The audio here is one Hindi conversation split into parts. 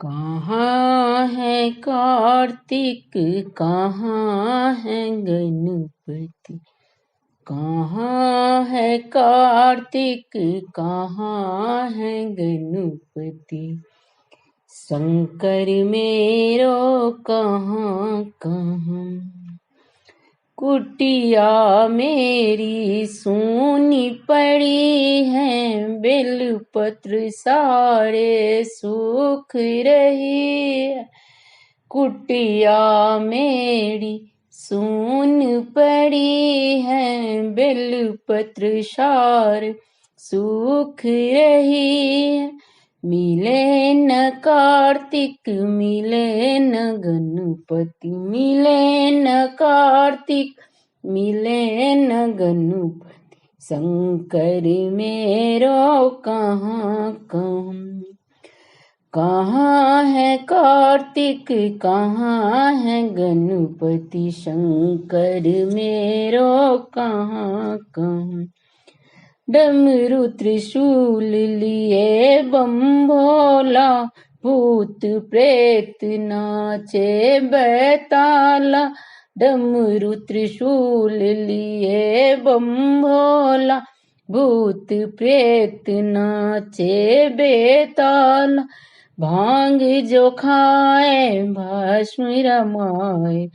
कहाँ है कार्तिक, कहाँ है गणपति। कहाँ है कार्तिक, कहाँ है गणपति। शंकर मेरो कहाँ कहाँ। कुटिया मेरी सूनी पड़ी है, बेलपत्र सारे सूख रही है। कुटिया मेरी सून पड़ी है, बेलपत्र सारे सूख रही है। मिले न कार्तिक, मिले न गणपति, मिले न कार्तिक, मिले न गणपति। शंकर मेरो कहाँ कहाँ। कहाँ है कार्तिक, कहाँ है गणपति। शंकर मेरो कहाँ कहाँ। डमरू त्रिशूल लिए बम भोला, भूत प्रेत नाचे बैताला। डमरू त्रिशूल लिए बम भोला, भूत प्रेत नाचे बेताला। भांग जो खाए भस्म रमाए,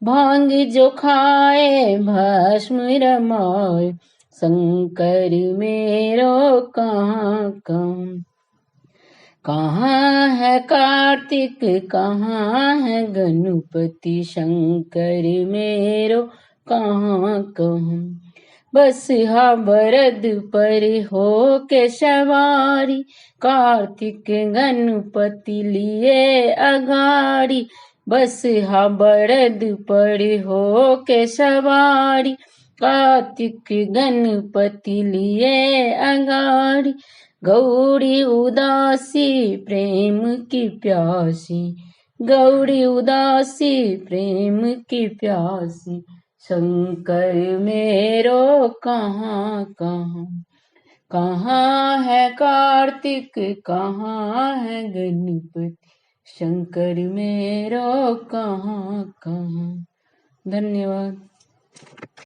भांग जो खाए भस्म रमाए। शंकर मेरो कहाँ कहाँ। कहाँ है कार्तिक, कहाँ है गणपति। शंकर मेरो कहाँ कहाँ। बस हा बरद पर हो के सवारी, कार्तिक गणपति लिए अगाड़ी। बस हा बरद पर हो के सवारी, कार्तिक गणपति लिए अगाड़ी। गौरी उदासी प्रेम की प्यासी, गौरी उदासी प्रेम की प्यासी। शंकर मेरो कहाँ कहाँ। कहाँ है कार्तिक, कहाँ है गणपति। शंकर मेरो कहाँ कहाँ। धन्यवाद।